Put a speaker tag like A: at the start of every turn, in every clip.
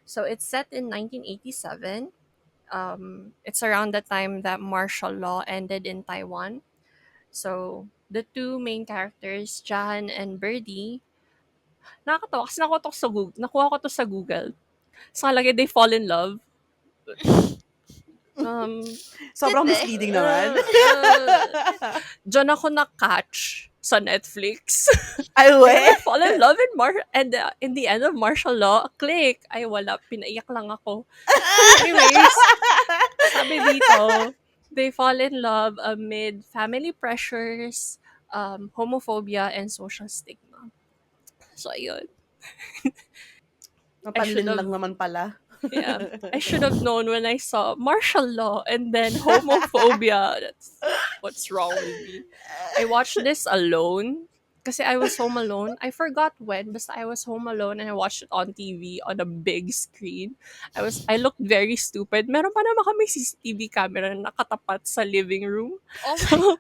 A: So it's set in 1987. It's around the time that martial law ended in Taiwan. So the two main characters, Jahan and Birdie, nakakatawa kasi nakuha ko to sa Google. So nakalagay they fall in love. Um,
B: Sobrang
C: Did they?
B: misleading naman.
A: Diyan ako na-catch sa Netflix.
B: Ay, we?
A: They ever fall in love and in the end of martial law, click. Ay, wala. Pinaiyak lang ako. Anyways, sabi dito, they fall in love amid family pressures, homophobia, and social stigma. So, ayun. I should
B: Mapanlin
A: have,
B: lang naman pala.
A: yeah, I should have known when I saw martial law and then homophobia. That's what's wrong with me. I watched this alone kasi I was home alone. I forgot when, but I was home alone and I watched it on TV on a big screen. I looked very stupid. Meron pa naman kami CCTV camera na nakatapat sa living room.
C: Oh my.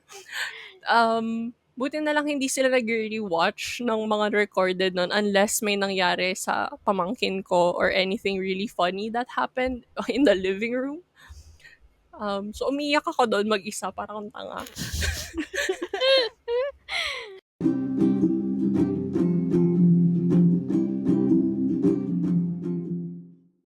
A: So, buti na lang hindi sila nag-rewatch ng mga recorded nun unless may nangyari sa pamangkin ko or anything really funny that happened in the living room. So umiyak ako doon mag-isa, parang tanga.